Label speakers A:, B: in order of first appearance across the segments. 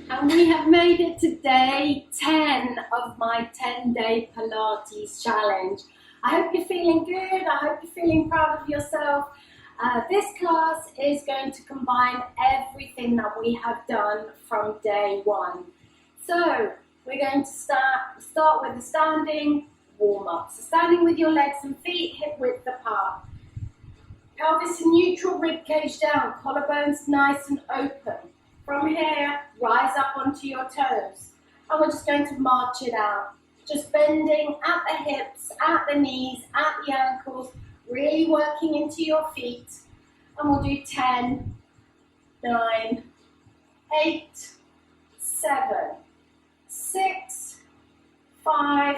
A: And we have made it to day 10 of my 10-day Pilates challenge. I hope you're feeling good. I hope you're feeling proud of yourself. This class is going to combine everything that we have done from day 1. So we're going to start with the standing warm-up. So standing with your legs and feet hip width apart. Pelvis in neutral, rib cage down, collarbones nice and open. From here, rise up onto your toes. And we're just going to march it out. Just bending at the hips, at the knees, at the ankles, really working into your feet. And we'll do 10, 9, 8, 7, 6, 5,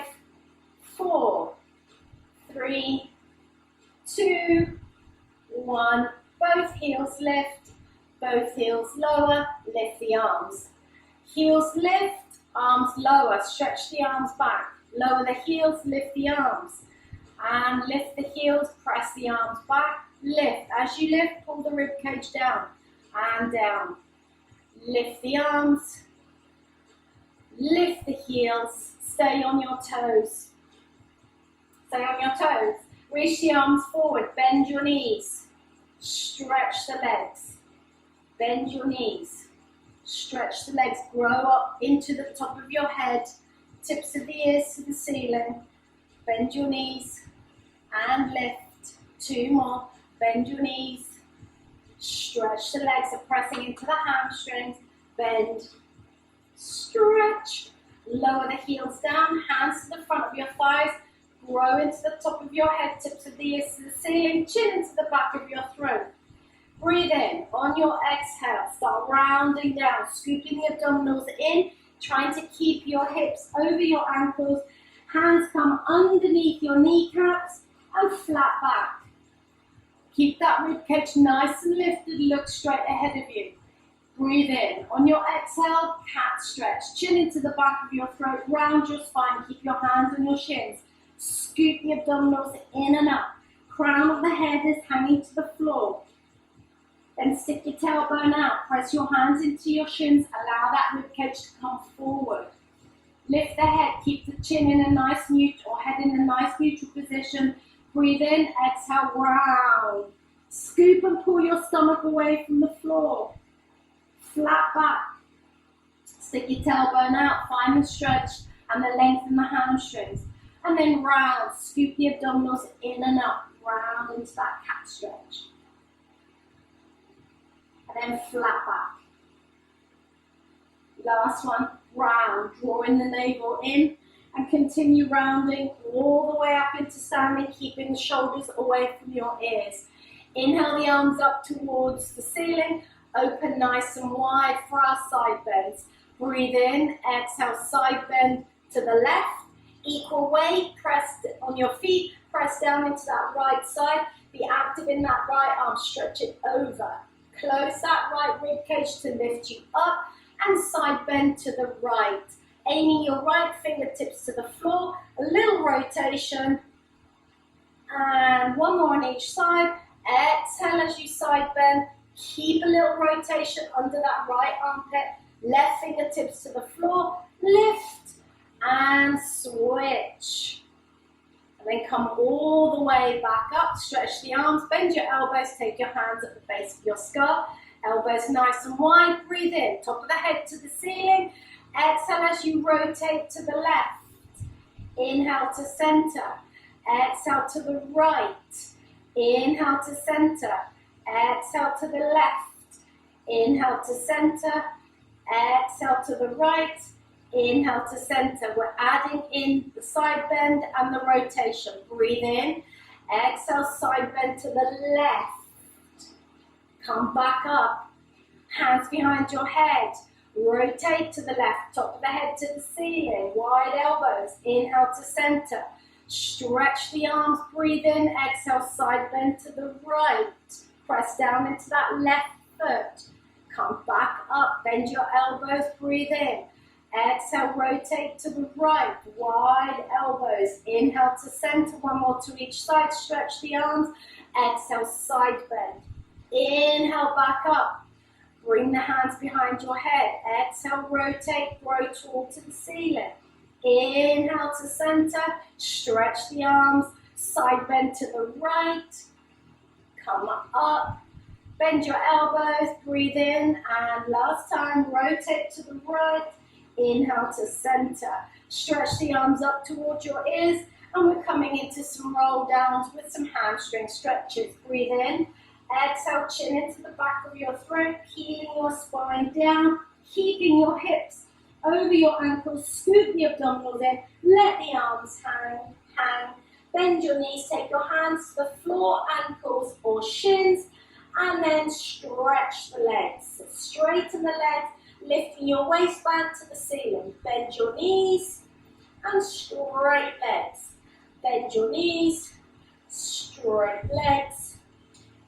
A: 4, 3, 2, 1. Both heels lift. Both heels lower, lift the arms. Heels lift, arms lower, stretch the arms back. Lower the heels, lift the arms. And lift the heels, press the arms back. Lift. As you lift, pull the rib cage down and down. Lift the arms. Lift the heels. Stay on your toes. Stay on your toes. Reach the arms forward. Bend your knees. Stretch the legs. Bend your knees, stretch the legs, grow up into the top of your head, tips of the ears to the ceiling. Bend your knees and lift. 2 more, bend your knees, stretch the legs, are pressing into the hamstrings, bend, stretch, lower the heels down, hands to the front of your thighs, grow into the top of your head, tips of the ears to the ceiling, chin into the back of your throat. Breathe in. On your exhale, start rounding down, scooping the abdominals in, trying to keep your hips over your ankles. Hands come underneath your kneecaps and flat back. Keep that ribcage nice and lifted, look straight ahead of you. Breathe in. On your exhale, cat stretch. Chin into the back of your throat, round your spine, keep your hands on your shins. Scoop the abdominals in and up. Crown of the head is hanging to the floor. Then stick your tailbone out, press your hands into your shins, allow that ribcage to come forward. Lift the head, keep the chin in a nice neutral, or head in a nice neutral position. Breathe in, exhale, round. Scoop and pull your stomach away from the floor. Flat back. Stick your tailbone out, find the stretch and then lengthen the hamstrings. And then round, scoop the abdominals in and up, round into that cat stretch. And then flat back. Last one, round, drawing the navel in and continue rounding all the way up into standing, keeping the shoulders away from your ears. Inhale the arms up towards the ceiling, open nice and wide for our side bends. Breathe in, exhale, side bend to the left, equal weight, press on your feet, press down into that right side, be active in that right arm, stretch it over. Close that right rib cage to lift you up and side bend to the right. Aiming your right fingertips to the floor, a little rotation. And 1 more on each side. Exhale as you side bend. Keep a little rotation under that right armpit. Left fingertips to the floor. Lift and switch. And then come all the way back up, stretch the arms, bend your elbows, take your hands at the base of your skull, elbows nice and wide, breathe in, top of the head to the ceiling, exhale as you rotate to the left, inhale to center, exhale to the right, inhale to center, exhale to the left, inhale to center, exhale to the right, inhale to center. We're adding in the side bend and the rotation. Breathe in. Exhale, side bend to the left. Come back up. Hands behind your head. Rotate to the left. Top of the head to the ceiling. Wide elbows. Inhale to center. Stretch the arms. Breathe in. Exhale, side bend to the right. Press down into that left foot. Come back up. Bend your elbows. Breathe in. Exhale, rotate to the right, wide elbows. Inhale to center, 1 more to each side, stretch the arms. Exhale, side bend. Inhale, back up. Bring the hands behind your head. Exhale, rotate, grow tall to the ceiling. Inhale to center, stretch the arms, side bend to the right. Come up, bend your elbows, breathe in, and last time, rotate to the right. Inhale to center. Stretch the arms up towards your ears, and we're coming into some roll downs with some hamstring stretches. Breathe in. Exhale, chin into the back of your throat, keeling your spine down, keeping your hips over your ankles, scoop the abdominals in, let the arms hang. Bend your knees, take your hands to the floor, ankles or shins, and then stretch the legs. So straighten the legs, lifting your waistband to the ceiling. Bend your knees and straight legs. Bend your knees, straight legs.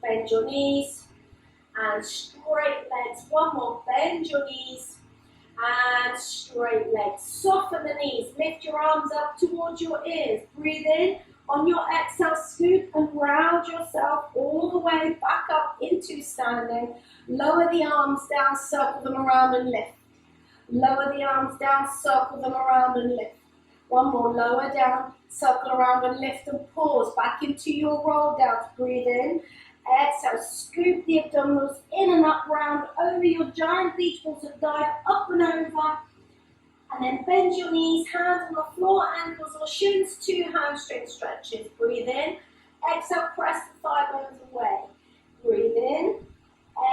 A: Bend your knees and straight legs. One more, bend your knees and straight legs. Soften the knees, lift your arms up towards your ears. Breathe in. On your exhale, scoop and round yourself all the way back up into standing. Lower the arms down, circle them around and lift. Lower the arms down, circle them around and lift. One more, lower down, circle around and lift and pause. Back into your roll downs. Breathe in. Exhale, scoop the abdominals in and up, round over your giant beach balls and dive up and over. And then bend your knees, hands on the floor, ankles or shins, 2 hamstring stretches. Breathe in. Exhale, press the thigh bones away. Breathe in.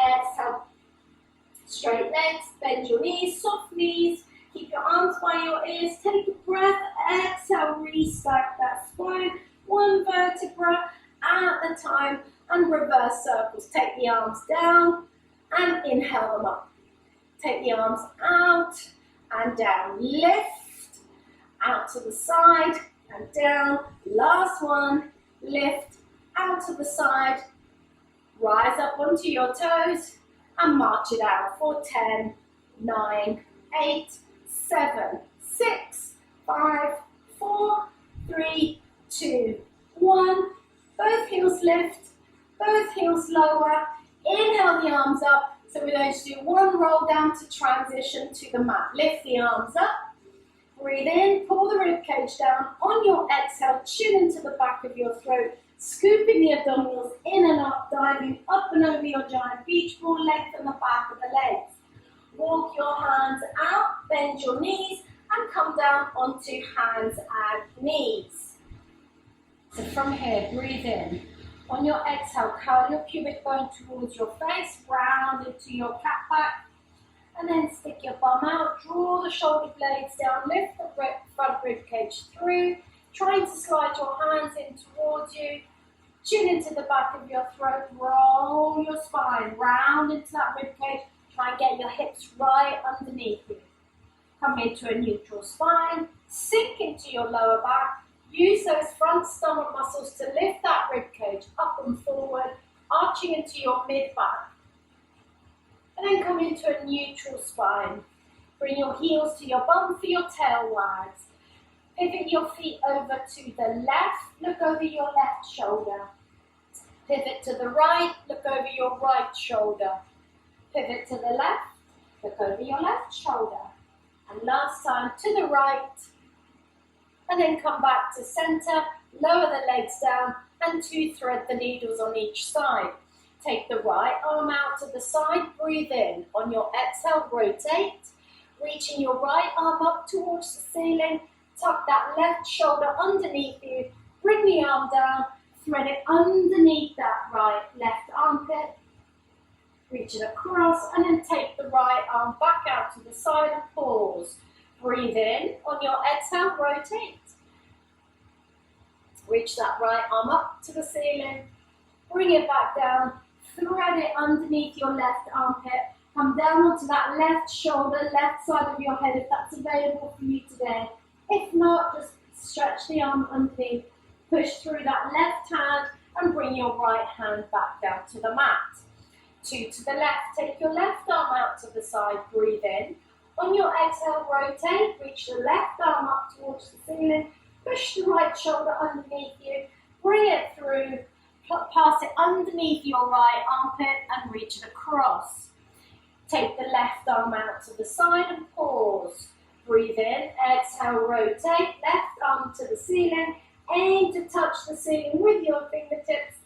A: Exhale, straight legs, bend your knees, soft knees. Keep your arms by your ears. Take a breath. Exhale, restack that spine. 1 vertebra at a time. And reverse circles. Take the arms down and inhale them up. Take the arms out and down. Lift out to the side and down. Last one. Lift out to the side. Rise up onto your toes and march it out for 10, 9, 8, 7, 6, 5, 4, 3, 2, 1. Both heels lift. Both heels lower. Inhale the arms up. So we're going to do 1 roll down to transition to the mat. Lift the arms up. Breathe in. Pull the rib cage down. On your exhale, chin into the back of your throat. Scooping the abdominals in and up, diving up and over your giant beach ball. Lengthen the back of the legs. Walk your hands out. Bend your knees and come down onto hands and knees. So from here, breathe in. On your exhale, curl your pubic bone towards your face, round into your cat back, and then stick your bum out, draw the shoulder blades down, lift the front rib cage through, trying to slide your hands in towards you, chin into the back of your throat, roll your spine, round into that rib cage, try and get your hips right underneath you. Come into a neutral spine, sink into your lower back. Use those front stomach muscles to lift that rib cage up and forward, arching into your mid-back. And then come into a neutral spine. Bring your heels to your bum for your tail wags. Pivot your feet over to the left, look over your left shoulder. Pivot to the right, look over your right shoulder. Pivot to the left, look over your left shoulder. And last time to the right. And then come back to center, lower the legs down, and 2 thread the needles on each side. Take the right arm out to the side, breathe in. On your exhale, rotate, reaching your right arm up towards the ceiling, tuck that left shoulder underneath you, bring the arm down, thread it underneath that left armpit, reach it across, and then take the right arm back out to the side and pause. Breathe in. On your exhale, rotate. Reach that right arm up to the ceiling. Bring it back down. Thread it underneath your left armpit. Come down onto that left shoulder, left side of your head if that's available for you today. If not, just stretch the arm underneath. Push through that left hand and bring your right hand back down to the mat. 2 to the left. Take your left arm out to the side. Breathe in. On your exhale, rotate, reach the left arm up towards the ceiling, push the right shoulder underneath you, bring it through, pass it underneath your right armpit and reach it across. Take the left arm out to the side and pause. Breathe in, exhale, rotate, left arm to the ceiling. Aim to touch the ceiling with your fingertips.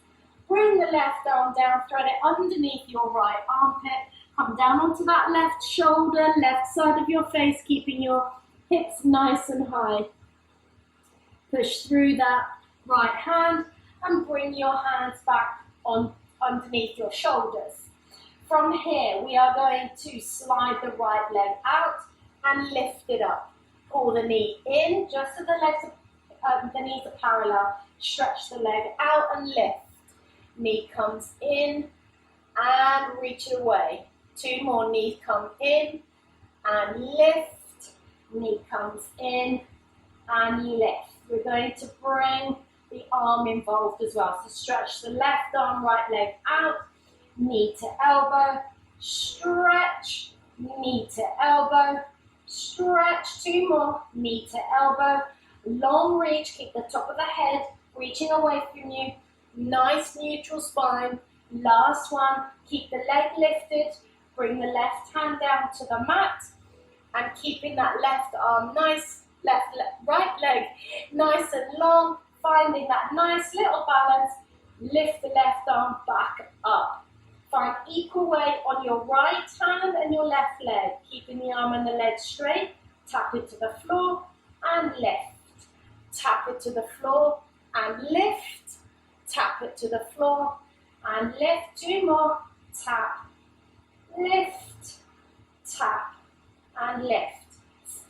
A: Bring the left arm down, thread it underneath your right armpit. Come down onto that left shoulder, left side of your face, keeping your hips nice and high. Push through that right hand and bring your hands back on underneath your shoulders. From here, we are going to slide the right leg out and lift it up. Pull the knee in, just so the knees are parallel. Stretch the leg out and lift. Knee comes in and reach it away. 2 more, knees come in and lift. Knee comes in and lift. We're going to bring the arm involved as well. So stretch the left arm, right leg out. Knee to elbow. Stretch. Knee to elbow. Stretch. 2 more. Knee to elbow. Long reach. Keep the top of the head reaching away from you. Nice neutral spine. Last one. Keep the leg lifted. Bring the left hand down to the mat. And keeping that left arm nice. Right leg nice and long. Finding that nice little balance. Lift the left arm back up. Find equal weight on your right hand and your left leg. Keeping the arm and the leg straight. Tap it to the floor and lift. Tap it to the floor and lift. Tap it to the floor and lift. 2 more. Tap, lift, tap and lift.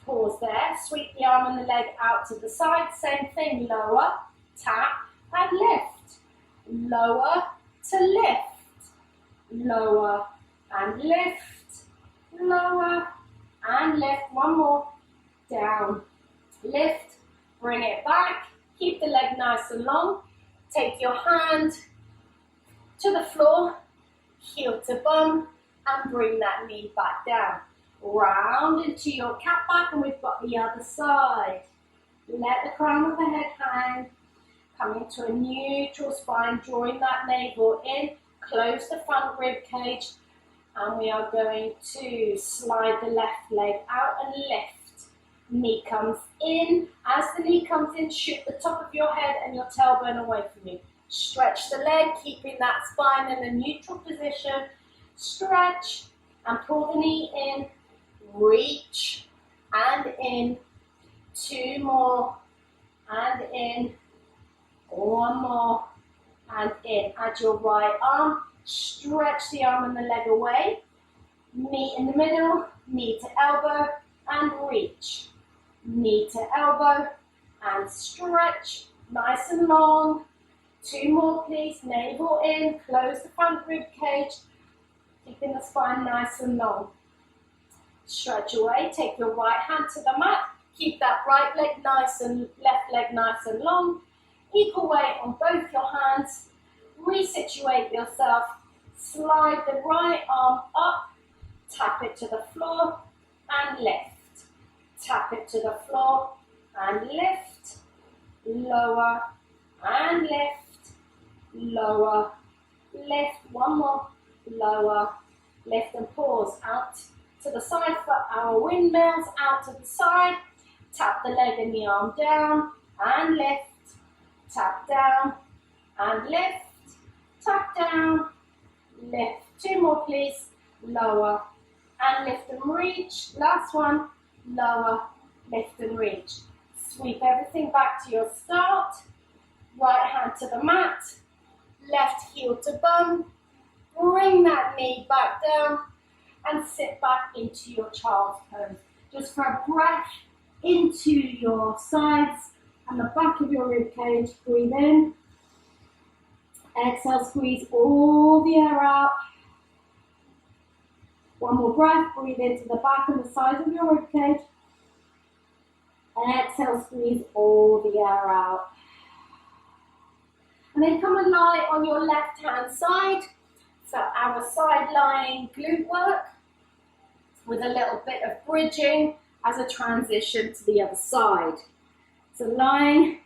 A: Pause there. Sweep the arm and the leg out to the side. Same thing. Lower, tap and lift. Lower to lift. Lower and lift. Lower and lift. 1 more. Down. Lift. Bring it back. Keep the leg nice and long. Take your hand to the floor. Heel to bum. And bring that knee back down. Round into your cat back, and we've got the other side. Let the crown of the head hang. Come into a neutral spine, drawing that navel in. Close the front rib cage. And we are going to slide the left leg out and lift. Knee comes in. As the knee comes in, shoot the top of your head and your tailbone away from you. Stretch the leg, keeping that spine in a neutral position. Stretch and pull the knee in. Reach and in. 2 more and in. 1 more and in. Add your right arm. Stretch the arm and the leg away. Knee in the middle. Knee to elbow and reach. Knee to elbow and stretch. Nice and long. 2 more please. Navel in. Close the front rib cage. Keeping the spine nice and long. Stretch away. Take your right hand to the mat. Keep that right leg nice and left leg nice and long. Equal weight on both your hands. Resituate yourself. Slide the right arm up. Tap it to the floor and lift. Tap it to the floor and lift. Lower and lift. Lower. Lift. 1 more. Lower. Lift and pause. Out to the side for our windmills. Out to the side. Tap the leg and the arm down and lift. Tap down and lift. Tap down. Lift. 2 more please. Lower and lift and reach. Last one. Lower, lift and reach. Sweep everything back to your start. Right hand to the mat. Left heel to bum. Bring that knee back down and sit back into your child's pose. Just for a breath into your sides and the back of your rib cage. Breathe in. Exhale, squeeze all the air out. 1 more breath. Breathe into the back and the sides of your rib cage. Exhale, squeeze all the air out. And then come and lie on your left hand side for our side lying glute work with a little bit of bridging as a transition to the other side. So lying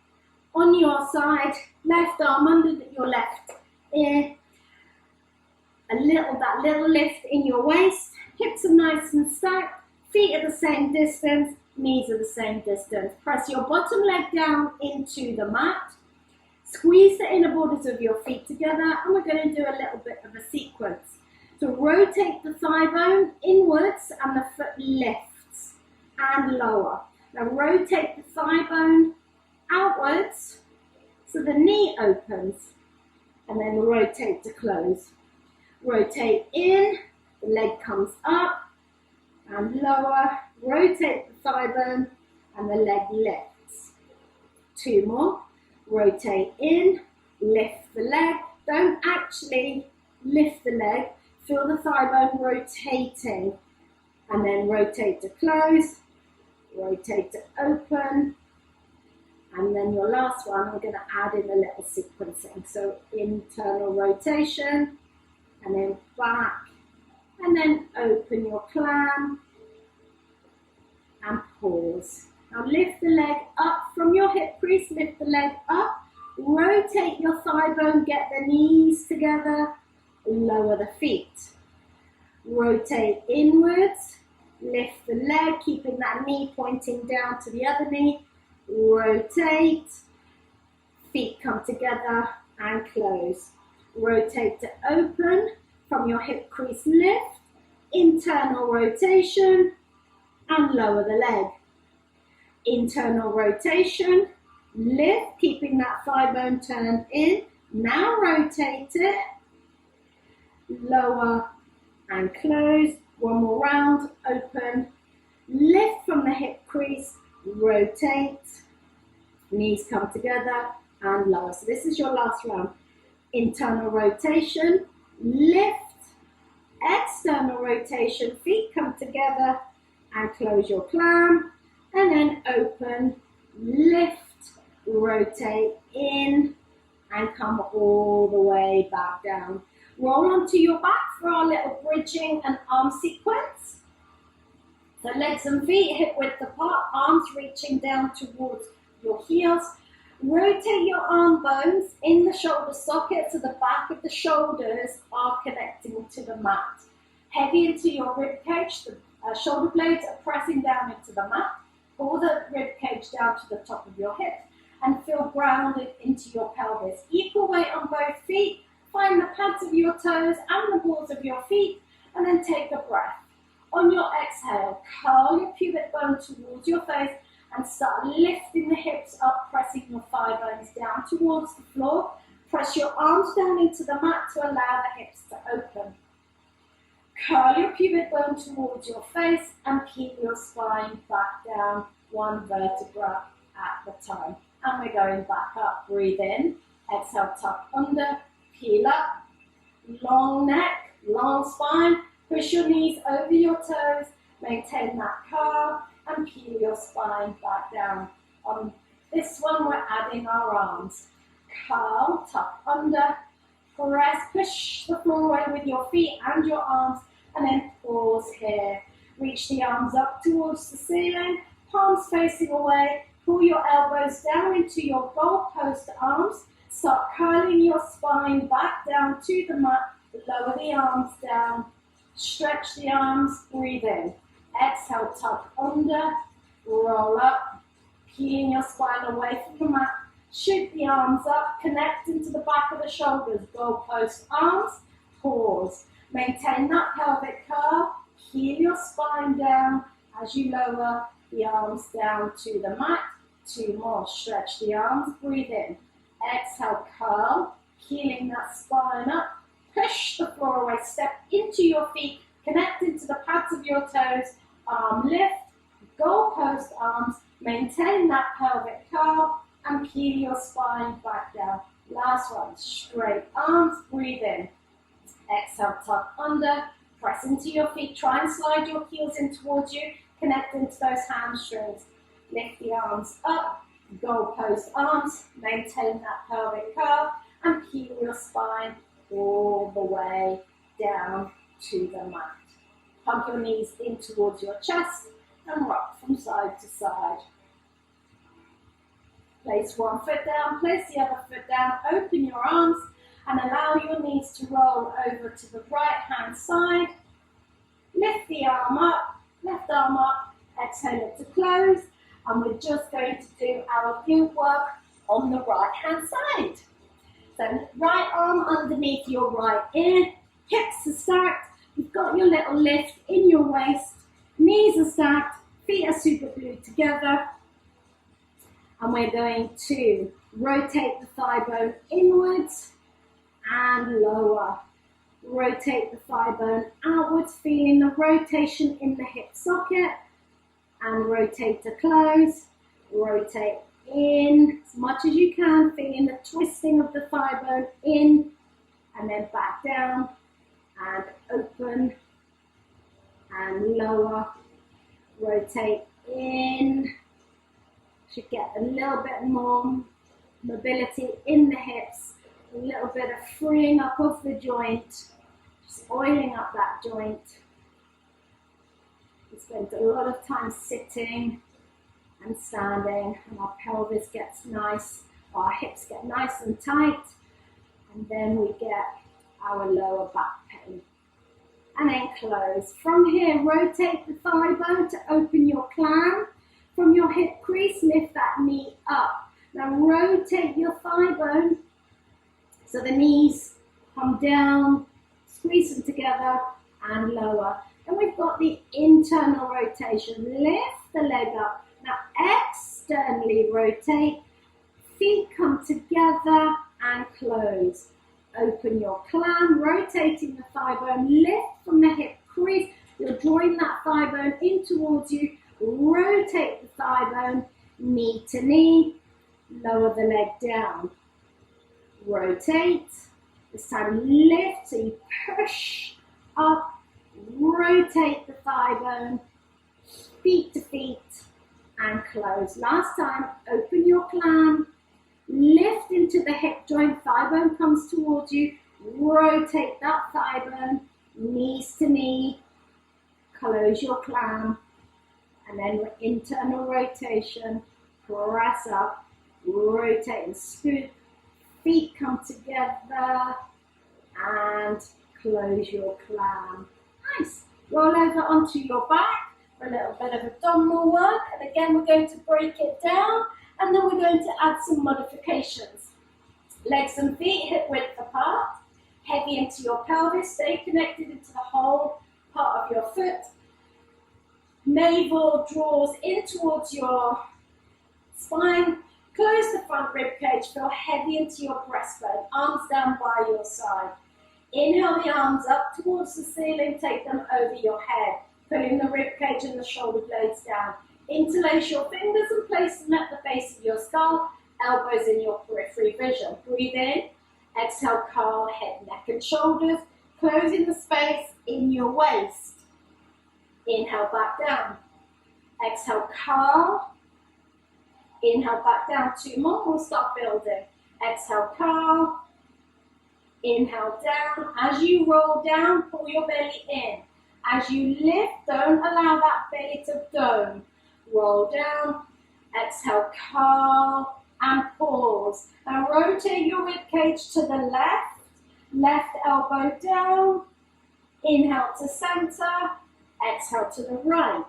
A: on your side, left arm under your left ear, that little lift in your waist, Hips are nice and stacked, feet are the same distance, knees are the same distance. Press your bottom leg down into the mat. Squeeze the inner borders of your feet together, and we're going to do a little bit of a sequence. So rotate the thigh bone inwards and the foot lifts and lower. Now rotate the thigh bone outwards so the knee opens, and then rotate to close. Rotate in, the leg comes up and lower. Rotate the thigh bone and the leg lifts. 2 more. Rotate in, lift the leg. Don't actually lift the leg. Feel the thigh bone rotating. And then rotate to close. Rotate to open. And then your last one, we're going to add in a little sequencing. So internal rotation, and then back, and then open your clam, and pause. Now lift the leg up from your hip crease, lift the leg up, rotate your thigh bone, get the knees together, lower the feet. Rotate inwards, lift the leg, keeping that knee pointing down to the other knee, rotate, feet come together and close. Rotate to open, from your hip crease lift, internal rotation, and lower the leg. Internal rotation, lift, keeping that thigh bone turned in. Now rotate it, lower and close. One more round, open, lift from the hip crease, rotate, knees come together and lower. So this is your last round. Internal rotation, lift, external rotation, feet come together and close your clam, and then open, lift, rotate in and come all the way back down. Roll onto your back for our little bridging and arm sequence. So legs and feet hip width apart, arms reaching down towards your heels. Rotate your arm bones in the shoulder socket so the back of the shoulders are connecting to the mat. Heavy into your rib cage, the shoulder blades are pressing down into the mat. Pull the rib cage down to the top of your hips and feel grounded into your pelvis. Equal weight on both feet. Find the pads of your toes and the balls of your feet, and then take a breath. On your exhale, curl your pubic bone towards your face and start lifting the hips up, pressing your thigh bones down towards the floor. Press your arms down into the mat to allow the hips to open. Curl your pubic bone towards your face and peel your spine back down, one vertebra at a time. And we're going back up. Breathe in, exhale, tuck under, peel up, long neck, long spine. Push your knees over your toes, maintain that curl, and peel your spine back down. On this one, we're adding our arms. Curl, tuck under, press, push the floor away with your feet and your arms, and then pause here. Reach the arms up towards the ceiling, palms facing away. Pull your elbows down into your goalpost arms. Start curling your spine back down to the mat. Lower the arms down. Stretch the arms, breathe in. Exhale, tuck under, roll up, peeling your spine away from the mat. Shoot the arms up, connect into the back of the shoulders. Goalpost arms, pause. Maintain that pelvic curl, peel your spine down as you lower the arms down to the mat. 2 more, stretch the arms, breathe in. Exhale, curl, peeling that spine up. Push the floor away, step into your feet, connect into the pads of your toes, arm lift, goalpost arms, maintain that pelvic curl, and peel your spine back down. Last one, straight arms, breathe in. Exhale, tuck under, press into your feet, try and slide your heels in towards you, connect into those hamstrings. Lift the arms up, goalpost arms, maintain that pelvic curl, and peel your spine all the way down to the mat. Hug your knees in towards your chest and rock from side to side. Place one foot down, place the other foot down, open your arms and allow your knees to roll over to the right hand side. Lift the arm up, left arm up, exhale it to close. And we're just going to do our glute work on the right hand side. So right arm underneath your right ear, hips are stacked, you've got your little lift in your waist, knees are stacked, feet are super glued together. And we're going to rotate the thigh bone inwards and lower. Rotate the thigh bone outwards, feeling the rotation in the hip socket. And rotate to close. Rotate in as much as you can, feeling the twisting of the thigh bone in. And then back down. And open. And lower. Rotate in. Should get a little bit more mobility in the hips, a little bit of freeing up of the joint, just oiling up that joint. We spend a lot of time sitting and standing, and our pelvis gets nice, our hips get nice and tight, and then we get our lower back pain. And then close. From here, rotate the thigh bone to open your clam. From your hip crease, lift that knee up. Now rotate your thigh bone so the knees come down, squeeze them together and lower. And we've got the internal rotation. Lift the leg up. Now externally rotate. Feet come together and close. Open your clam, rotating the thigh bone. Lift from the hip crease. You're drawing that thigh bone in towards you. Rotate the thigh bone, knee to knee, lower the leg down. Rotate. This time lift, so you push up, rotate the thigh bone, feet to feet, and close. Last time, open your clam, lift into the hip joint, thigh bone comes towards you, rotate that thigh bone, knees to knee, close your clam. And then internal rotation, press up, rotate and scoop, feet come together, and close your clam. Nice. Roll over onto your back for a little bit of abdominal work. And again, we're going to break it down, and then we're going to add some modifications. Legs and feet hip width apart, heavy into your pelvis, stay connected into the whole part of your foot. Navel draws in towards your spine. Close the front rib cage. Feel heavy into your breastbone. Arms down by your side. Inhale the arms up towards the ceiling. Take them over your head. Pulling the rib cage and the shoulder blades down. Interlace your fingers and place them at the base of your skull. Elbows in your periphery vision. Breathe in. Exhale, curl, head, neck and shoulders. Closing the space in your waist. Inhale, back down. Exhale, curl. Inhale, back down. 2 more. We'll start building. Exhale, curl. Inhale, down. As you roll down, pull your belly in. As you lift, don't allow that belly to dome. Roll down. Exhale, curl. And pause. Now rotate your rib cage to the left. Left elbow down. Inhale to center. Exhale to the right.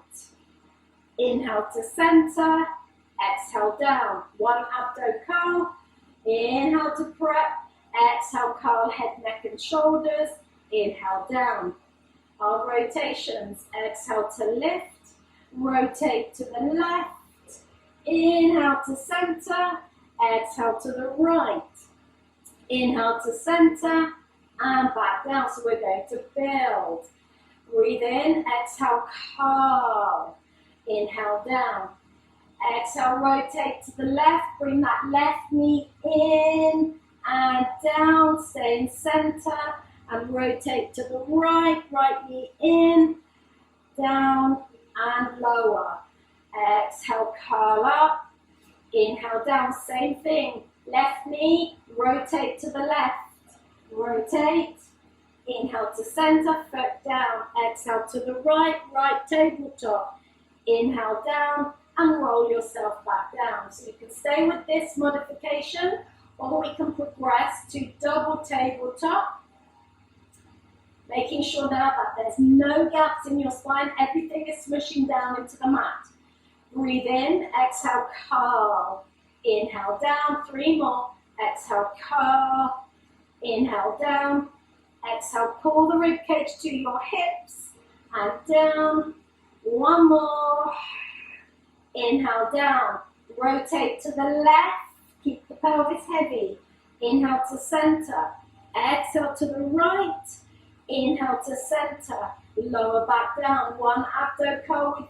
A: Inhale to center. Exhale down. 1 abdo curl. Inhale to prep. Exhale, curl head, neck and shoulders. Inhale down. Our rotations. Exhale to lift. Rotate to the left. Inhale to center. Exhale to the right. Inhale to center. And back down. So we're going to build. Breathe in, exhale, curl. Inhale down. Exhale, rotate to the left. Bring that left knee in and down. Stay in center and rotate to the right. Right knee in, down and lower. Exhale, curl up. Inhale down, same thing. Left knee, rotate to the left. Rotate. Inhale to center, foot down. Exhale to the right, right tabletop. Inhale down and roll yourself back down. So you can stay with this modification, or we can progress to double tabletop. Making sure now that there's no gaps in your spine, everything is smushing down into the mat. Breathe in, exhale, curl. Inhale down, 3 more. Exhale, curl. Inhale down. Exhale, pull the ribcage to your hips and down. 1 more. Inhale down. Rotate to the left. Keep the pelvis heavy. Inhale to center. Exhale to the right. Inhale to center. Lower back down. 1 abdo curl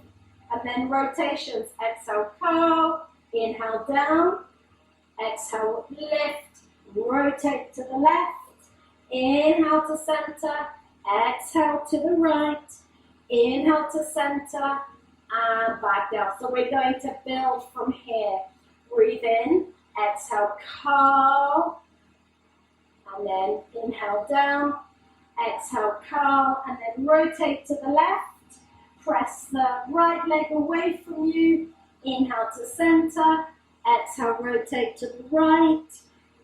A: and then rotations. Exhale, curl. Inhale down. Exhale, lift. Rotate to the left. Inhale to center. Exhale to the right. Inhale to center. And back down. So we're going to build from here. Breathe in. Exhale, curl. And then inhale down. Exhale, curl. And then rotate to the left. Press the right leg away from you. Inhale to center. Exhale, rotate to the right.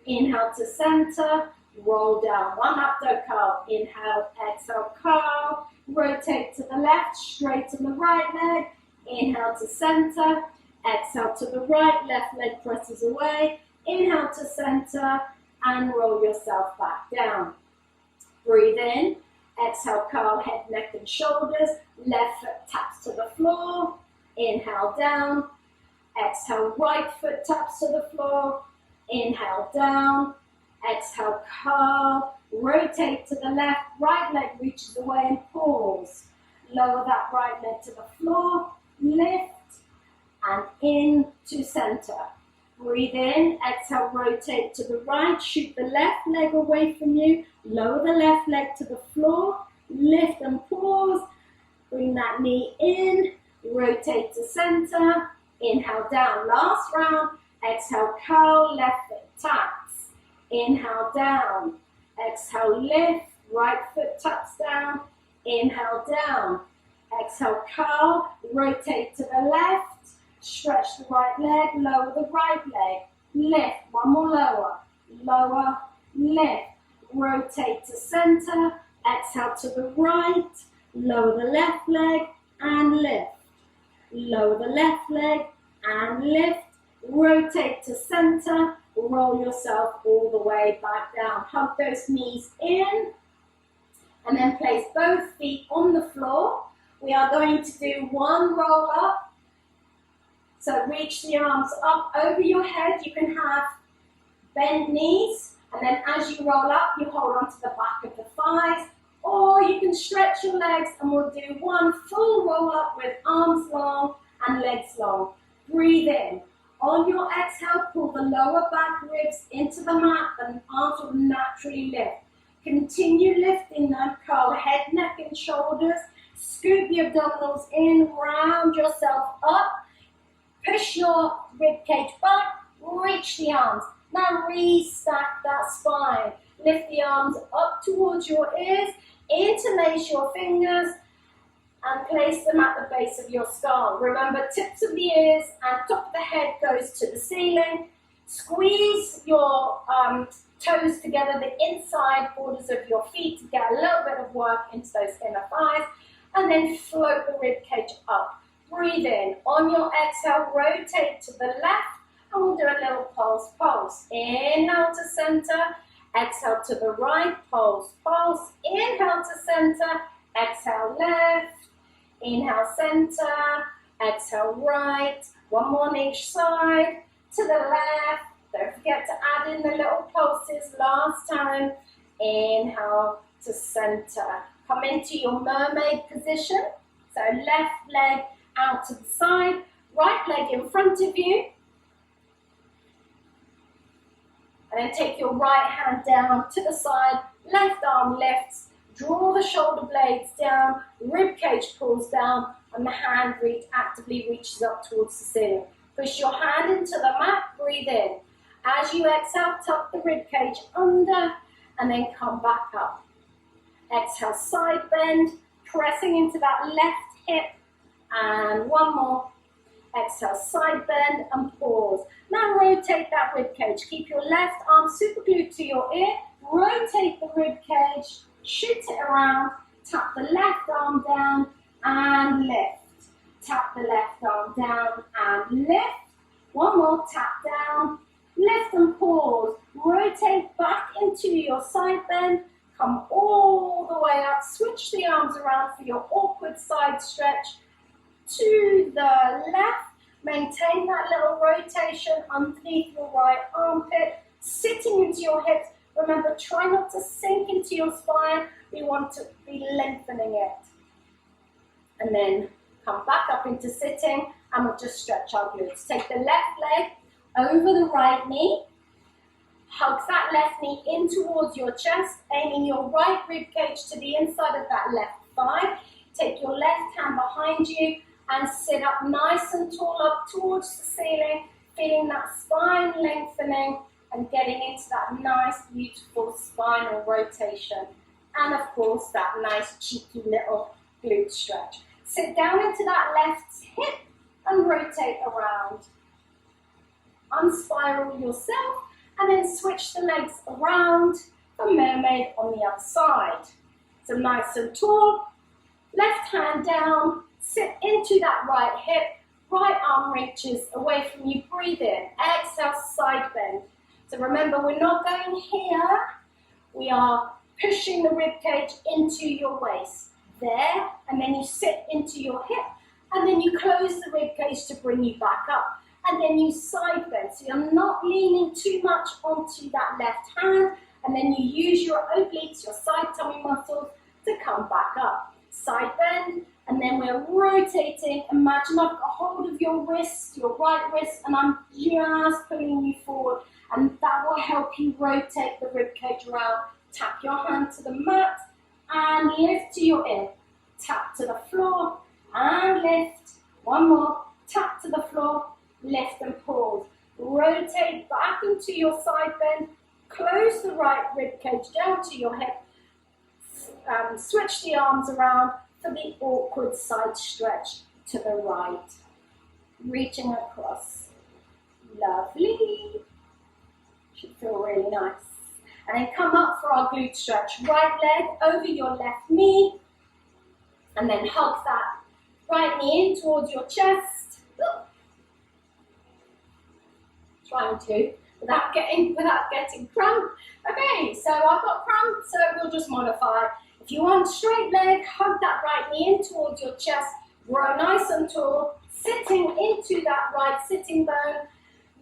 A: Inhale to center. Roll down. 1 abdo curl. Inhale, exhale, curl. Rotate to the left. Straighten the right leg. Inhale to center. Exhale to the right. Left leg presses away. Inhale to center. And roll yourself back down. Breathe in. Exhale, curl, head, neck, and shoulders. Left foot taps to the floor. Inhale down. Exhale, right foot taps to the floor. Inhale down. Exhale, curl. Rotate to the left. Right leg reaches away and pause. Lower that right leg to the floor. Lift. And in to center. Breathe in. Exhale, rotate to the right. Shoot the left leg away from you. Lower the left leg to the floor. Lift and pause. Bring that knee in. Rotate to center. Inhale down. Last round. Exhale, curl. Left foot taps. Inhale down. Exhale, lift. Right foot taps down. Inhale down. Exhale, curl. Rotate to the left. Stretch the right leg. Lower the right leg. Lift. 1 more lower. Lower. Lift. Rotate to center. Exhale to the right. Lower the left leg and lift. Lower the left leg and lift. Rotate to center. Roll yourself all the way back down. Hug those knees in. And then place both feet on the floor. We are going to do 1 roll up. So reach the arms up over your head. You can have bent knees. And then as you roll up, you hold on to the back of the thighs. Or you can stretch your legs and we'll do 1 full roll up with arms long and legs long. Breathe in. On your exhale, pull the lower back ribs into the mat and arms will naturally lift. Continue lifting them. Curl head, neck and shoulders. Scoop the abdominals in. Round yourself up. Push your ribcage back. Reach the arms. Now restack that spine. Lift the arms up towards your ears. Interlace your fingers and place them at the base of your skull. Remember, tips of the ears and top of the head goes to the ceiling. Squeeze your toes together, the inside borders of your feet to get a little bit of work into those inner thighs. And then float the ribcage up. Breathe in. On your exhale, rotate to the left. And we'll do a little pulse, pulse. Inhale to center. Exhale to the right, pulse, pulse. Inhale to center. Exhale left. Inhale center. Exhale right. 1 more on each side. To the left. Don't forget to add in the little pulses last time. Inhale to center. Come into your mermaid position. So left leg out to the side. Right leg in front of you. And then take your right hand down to the side, left arm lifts, draw the shoulder blades down, rib cage pulls down, and the hand actively reaches up towards the ceiling. Push your hand into the mat, breathe in. As you exhale, tuck the rib cage under, and then come back up. Exhale, side bend, pressing into that left hip, and 1 more. Exhale, side bend and pause. Now rotate that rib cage. Keep your left arm super glued to your ear. Rotate the rib cage shoot it around, tap the left arm down and lift. Tap the left arm down and lift. One more, tap down, lift and pause. Rotate back into your side bend. Come all the way up. Switch the arms around for your awkward side stretch to the left. Maintain that little rotation underneath your right armpit, sitting into your hips. Remember, try not to sink into your spine. We want to be lengthening it. And then come back up into sitting, and we'll just stretch our glutes. Take the left leg over the right knee. Hug that left knee in towards your chest, aiming your right rib cage to the inside of that left thigh. Take your left hand behind you and sit up nice and tall up towards the ceiling, feeling that spine lengthening and getting into that nice, beautiful spinal rotation. And of course, that nice, cheeky little glute stretch. Sit down into that left hip and rotate around. Unspiral yourself and then switch the legs around for mermaid on the other side. So nice and tall, left hand down, sit into that right hip, right arm reaches away from you, breathe in, exhale, side bend. So remember, we're not going here, we are pushing the rib cage into your waist. There, and then you sit into your hip, and then you close the rib cage to bring you back up. And then you side bend, so you're not leaning too much onto that left hand, and then you use your obliques, your side tummy muscles to come back up. Side bend, and then we're rotating. Imagine I've got hold of your wrist, your right wrist, and I'm just pulling you forward, and that will help you rotate the rib cage around. Tap your hand to the mat, and lift to your ear. Tap to the floor, and lift. One more, tap to the floor, lift and pause. Rotate back into your side bend. Close the right rib cage down to your hip. Switch the arms around for the awkward side stretch to the right. Reaching across. Lovely. Should feel really nice. And then come up for our glute stretch. Right leg over your left knee. And then hug that right knee in towards your chest. Trying to, without getting cramped. Okay, so I've got cramp, so we'll just modify. If you want straight leg, hug that right knee in towards your chest. Grow nice and tall, sitting into that right sitting bone.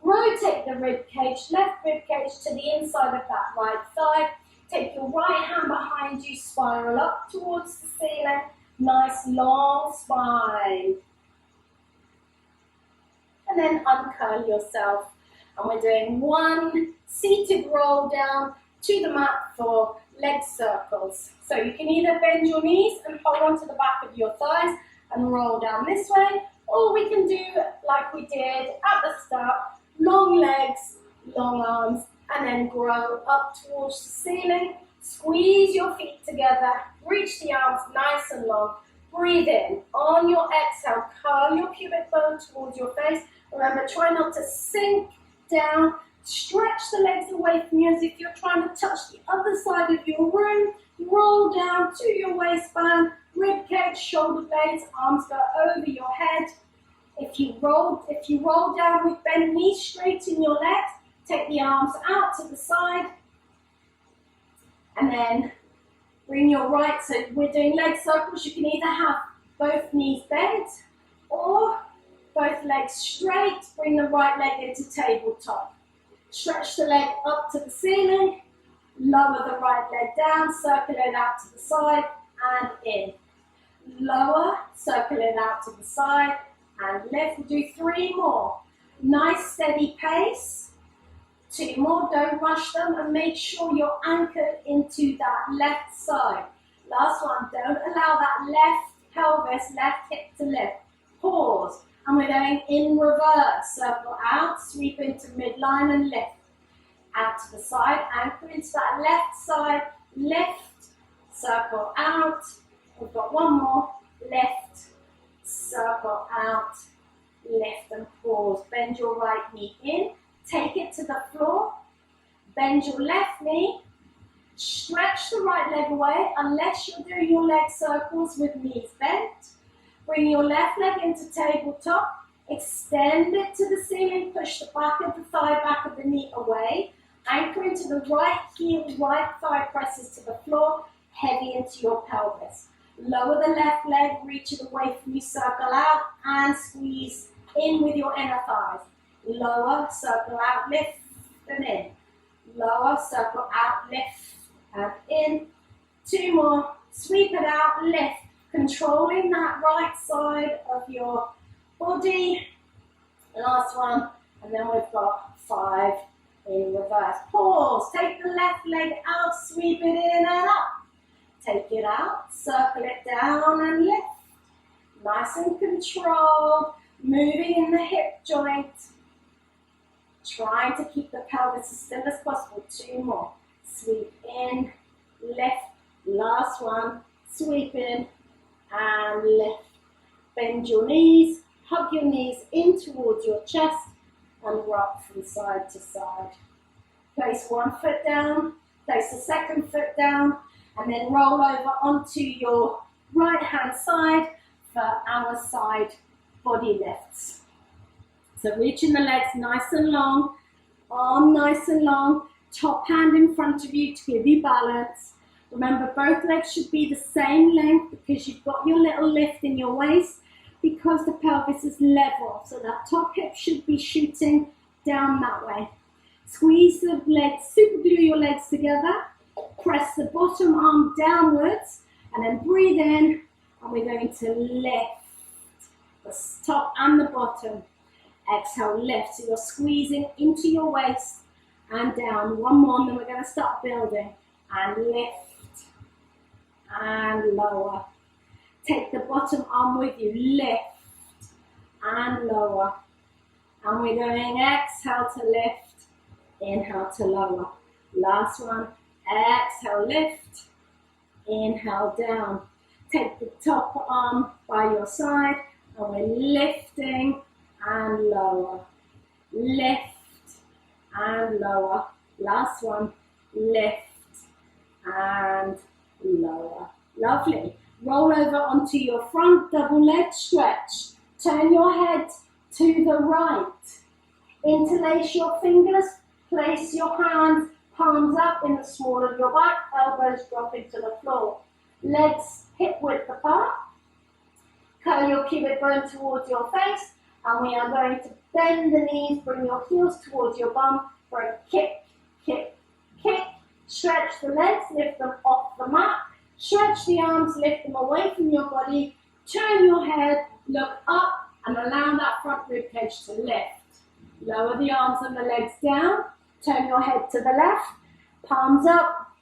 A: Rotate the rib cage, left rib cage to the inside of that right thigh. Take your right hand behind you, spiral up towards the ceiling. Nice long spine. And then uncurl yourself. And we're doing one seated roll down to the mat for leg circles. So you can either bend your knees and hold on to the back of your thighs and roll down this way, or we can do like we did at the start, long legs, long arms, and then grow up towards the ceiling. Squeeze your feet together, reach the arms nice and long. Breathe in. On your exhale, curl your pubic bone towards your face. Remember, try not to sink down. Stretch the legs away from you as if you're trying to touch the other side of your room. Roll down to your waistband, rib cage, shoulder blades, arms go over your head. If you roll down with bent knees, straighten your legs. Take the arms out to the side. And then bring your right, so we're doing leg circles. You can either have both knees bent or both legs straight. Bring the right leg into tabletop. Stretch the leg up to the ceiling. Lower the right leg down, circulate out to the side and in. Lower, circulate out to the side and lift. We'll do 3 more. Nice steady pace. 2 more, don't rush them, and make sure you're anchored into that left side. Last one, don't allow that left pelvis, left hip to lift. Pause, and we're going in reverse. Circle out, sweep into midline and lift. Out to the side, anchor into that left side, lift, circle out. We've got 1 more, lift, circle out, lift and pause. Bend your right knee in. Take it to the floor, bend your left knee, Stretch the right leg away unless you're doing your leg circles with knees bent. Bring your left leg into tabletop. Extend it to the ceiling. Push the back of the thigh, back of the knee away. Anchor into the right heel, right thigh presses to the floor. Heavy into your pelvis. Lower the left leg, reach it away from you, circle out and squeeze in with your inner thighs. Lower, circle out, lift and in. Lower, circle out, lift and in. 2 more, sweep it out, lift. Controlling that right side of your body. Last one, and then we've got 5 in reverse. Pause, take the left leg out, sweep it in and up. Take it out, circle it down and lift. Nice and controlled, moving in the hip joint. Trying to keep the pelvis as still as possible. 2 more. Sweep in, lift. Last one, sweep in and lift. Bend your knees, hug your knees in towards your chest and rock from side to side. Place 1 foot down, place the second foot down, and then roll over onto your right hand side for our side body lifts. So reaching the legs nice and long, arm nice and long, top hand in front of you to give you balance. Remember, both legs should be the same length because you've got your little lift in your waist because the pelvis is level. So that top hip should be shooting down that way. Squeeze the legs, super glue your legs together. Press the bottom arm downwards and then breathe in, and we're going to lift the top and the bottom. Exhale, lift. So you're squeezing into your waist and down. 1 more, and then we're going to start building. And lift and lower. Take the bottom arm with you. Lift and lower. And we're going exhale to lift, inhale to lower. Last one. Exhale, lift, inhale, down. Take the top arm by your side and we're lifting and lower. Lift and lower. Last one, lift and lower. Lovely. Roll over onto your front double leg stretch. Turn your head to the right. Interlace your fingers. Place your hands, palms up in the small of your back, elbows drop into the floor. Legs hip width apart. Curl your pubic bone towards your face, and we are going to bend the knees, bring your heels towards your bum for a kick, kick, kick. Stretch the legs, lift them off the mat. Stretch the arms, lift them away from your body. Turn your head, look up, and allow that front rib cage to lift. Lower the arms and the legs down. Turn your head to the left, palms up,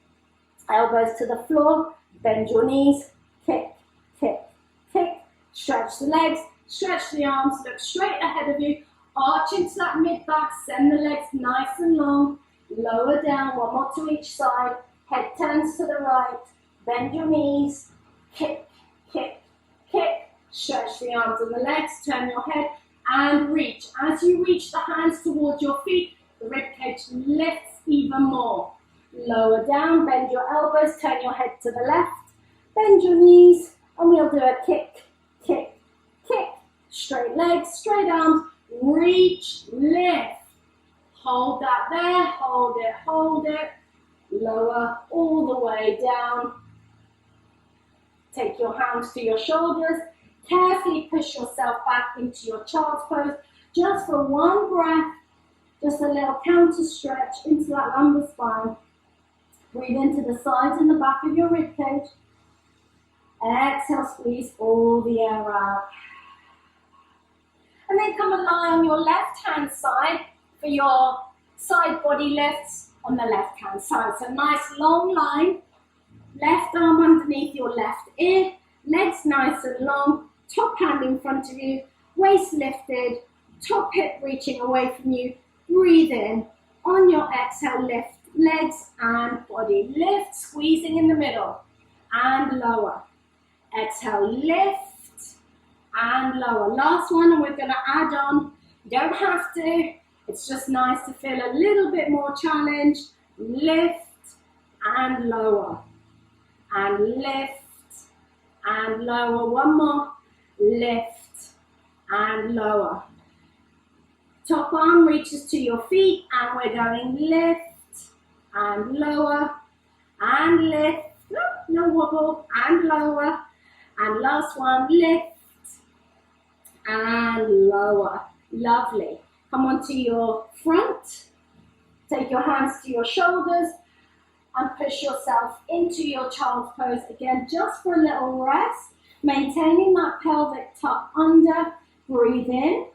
A: elbows to the floor, bend your knees, kick, kick, kick. Stretch the legs, stretch the arms, look straight ahead of you, arch into that mid-back, send the legs nice and long, lower down, 1 more to each side, head turns to the right, bend your knees, kick, kick, kick. Stretch the arms and the legs, turn your head and reach. As you reach the hands towards your feet, the ribcage lifts even more. Lower down, bend your elbows, turn your head to the left, bend your knees, and we'll do a kick, kick, kick. Straight legs, straight arms, reach, lift. Hold that there, hold it, hold it. Lower all the way down. Take your hands to your shoulders. Carefully push yourself back into your child's pose. Just for 1 breath. Just a little counter stretch into that lumbar spine. Breathe into the sides and the back of your ribcage. Exhale, squeeze all the air out. And then come and lie on your left hand side for your side body lifts on the left hand side. So nice long line. Left arm underneath your left ear. Legs nice and long. Top hand in front of you. Waist lifted. Top hip reaching away from you. Breathe in. On your exhale, lift legs and body. Lift, squeezing in the middle. And lower. Exhale, lift and lower. Last one, and we're going to add on. You don't have to. It's just nice to feel a little bit more challenged. Lift and lower. And lift and lower. One more. Lift and lower. Top arm reaches to your feet and we're going lift and lower and lift. No wobble and lower. And last one, lift and lower. Lovely. Come onto your front. Take your hands to your shoulders and push yourself into your child's pose. Again, just for a little rest. Maintaining that pelvic tuck under. Breathe in.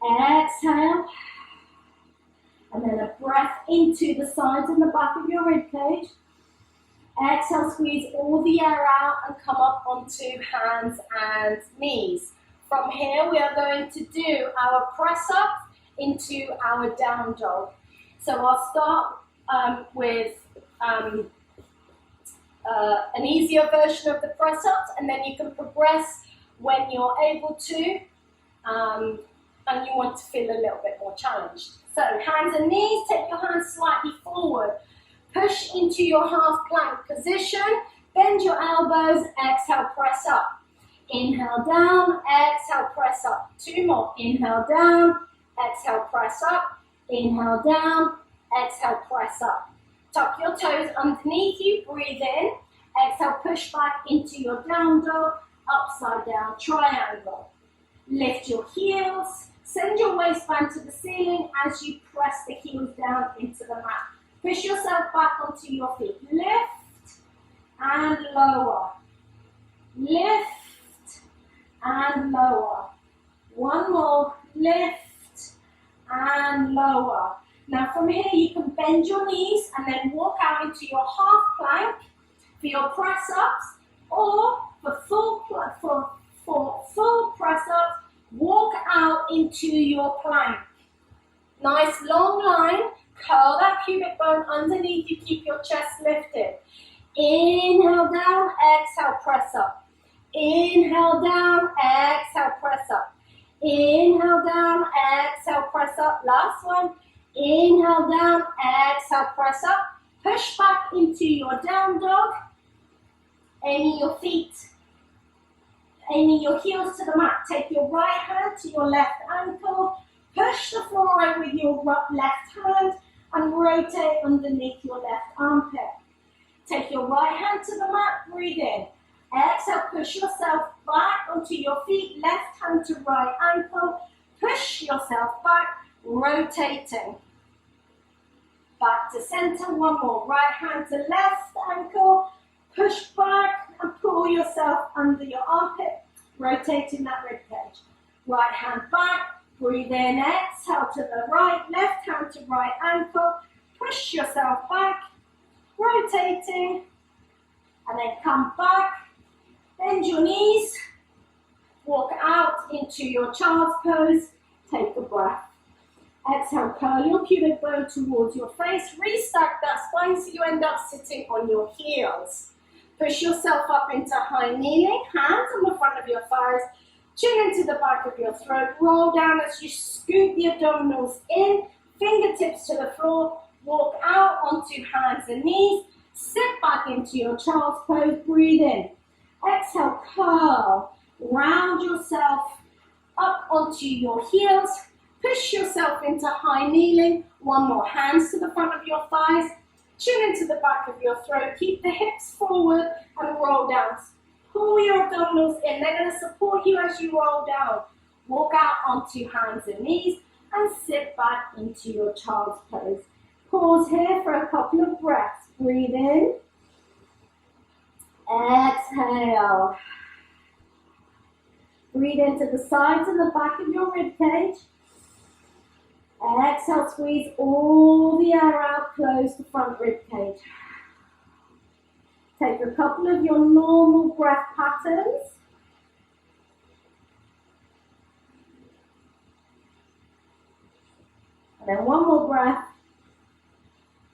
A: Exhale. And then a breath into the sides and the back of your rib cage. Exhale, squeeze all the air out and come up onto hands and knees. From here, we are going to do our press up into our down dog. So I'll start with an easier version of the press ups, and then you can progress when you're able to, and you want to feel a little bit more challenged. So hands and knees, take your hands slightly forward. Push into your half plank position, bend your elbows, exhale, press up. Inhale down, exhale, press up. Two more, inhale down, exhale, press up. Inhale down, exhale, press up. Tuck your toes underneath you, breathe in. Exhale, push back into your down dog, upside down triangle. Lift your heels, send your waistband to the ceiling as you press the heels down into the mat. Push yourself back onto your feet. Lift and lower. Lift and lower. One more. Lift and lower. Now from here you can bend your knees and then walk out into your half plank for your press ups, or for full press ups, walk out into your plank. Nice long line. Curl that pubic bone underneath you, keep your chest lifted. Inhale down, exhale, press up. Inhale down, exhale, press up. Inhale down, exhale, press up. Last one. Inhale down, exhale, press up. Push back into your down dog. Aiming your feet, aiming your heels to the mat. Take your right hand to your left ankle. Push the floor out with your left hand and rotate underneath your left armpit. Take your right hand to the mat, breathe in. Exhale, push yourself back onto your feet, left hand to right ankle. Push yourself back, rotating. Back to center, one more. Right hand to left ankle. Push back and pull yourself under your armpit, rotating that rib cage. Right hand back. Breathe in, exhale to the right, left hand to right ankle, push yourself back, rotating, and then come back, bend your knees, walk out into your child's pose, take a breath. Exhale, curl your pubic bone towards your face, restack that spine so you end up sitting on your heels. Push yourself up into high kneeling, hands on the front of your thighs, chin into the back of your throat, roll down as you scoot the abdominals in, fingertips to the floor, walk out onto hands and knees, sit back into your child's pose, breathe in. Exhale, curl, round yourself up onto your heels, push yourself into high kneeling, one more, hands to the front of your thighs, chin into the back of your throat, keep the hips forward and roll down. Pull your abdominals in, they're going to support you as you roll down. Walk out onto hands and knees and sit back into your child's pose. Pause here for a couple of breaths. Breathe in. Exhale. Breathe into the sides and the back of your rib cage. Exhale, squeeze all the air out, close the front rib cage. Take a couple of your normal breath patterns. And then one more breath.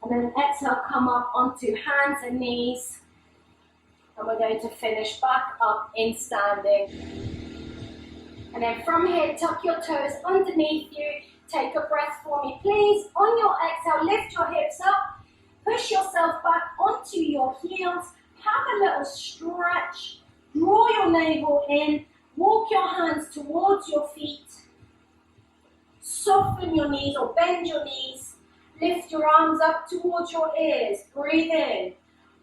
A: And then exhale, come up onto hands and knees. And we're going to finish back up in standing. And then from here, tuck your toes underneath you. Take a breath for me, please. On your exhale, lift your hips up. Push yourself back onto your heels. Have a little stretch. Draw your navel in. Walk your hands towards your feet. Soften your knees or bend your knees. Lift your arms up towards your ears. Breathe in.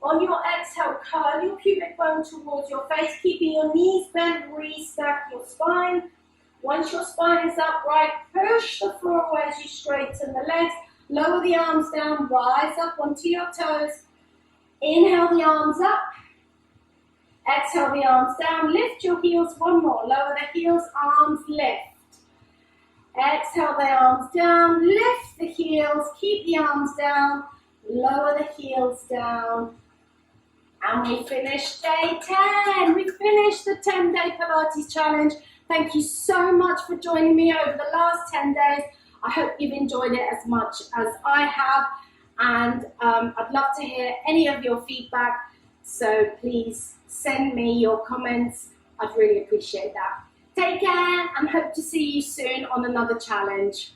A: On your exhale, curl your pubic bone towards your face, keeping your knees bent. Restack your spine. Once your spine is upright, push the floor away as you straighten the legs. Lower the arms down, rise up onto your toes. Inhale the arms up. Exhale the arms down. Lift your heels one more. Lower the heels, arms lift. Exhale the arms down. Lift the heels. Keep the arms down. Lower the heels down. And we finished day 10. We finished the 10-day Pilates challenge. Thank you so much for joining me over the last 10 days. I hope you've enjoyed it as much as I have. And I'd love to hear any of your feedback. So please send me your comments. I'd really appreciate that. Take care and hope to see you soon on another challenge.